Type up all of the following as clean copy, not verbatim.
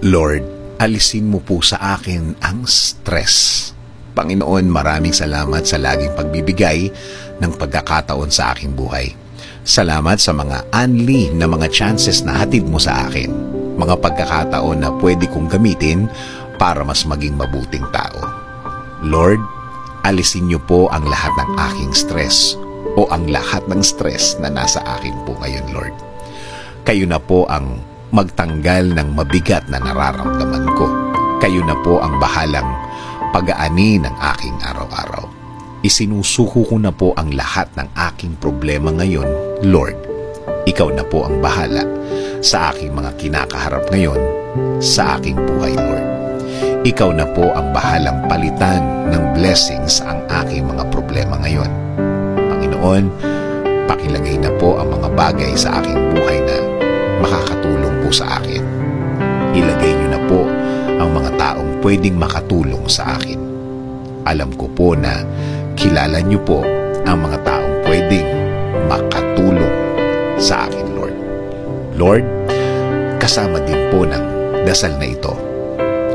Lord, alisin mo po sa akin ang stress. Panginoon, maraming salamat sa laging pagbibigay ng pagkakataon sa aking buhay. Salamat sa mga unli na mga chances na hatid mo sa akin. Mga pagkakataon na pwede kong gamitin para mas maging mabuting tao. Lord, alisin niyo po ang lahat ng aking stress o ang lahat ng stress na nasa akin po ngayon, Lord. Kayo na po ang magtanggal ng mabigat na nararamdaman ko. Kayo na po ang bahalang pag-aani ng aking araw-araw. Isinusuko ko na po ang lahat ng aking problema ngayon, Lord. Ikaw na po ang bahala sa aking mga kinakaharap ngayon sa aking buhay, Lord. Ikaw na po ang bahalang palitan ng blessings ang aking mga problema ngayon. Panginoon, pakilagay na po ang mga bagay sa aking buhay na makakatulong po sa akin. Ilagay niyo na po ang mga taong pwedeng makatulong sa akin. Alam ko po na kilala niyo po ang mga taong pwedeng makatulong sa akin, Lord. Lord, kasama din po ng dasal na ito,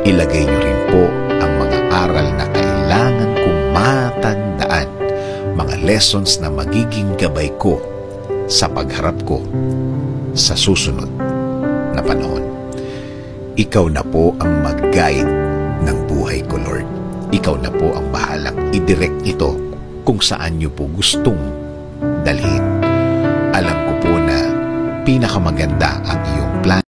ilagay niyo rin po ang mga aral na kailangan kong matandaan, mga lessons na magiging gabay ko sa pagharap ko sa susunod na panahon. Ikaw na po ang mag-guide ng buhay ko, Lord. Ikaw na po ang bahalang i-direct ito kung saan niyo po gustong dalhin. Alam ko po na pinakamaganda ang iyong plan.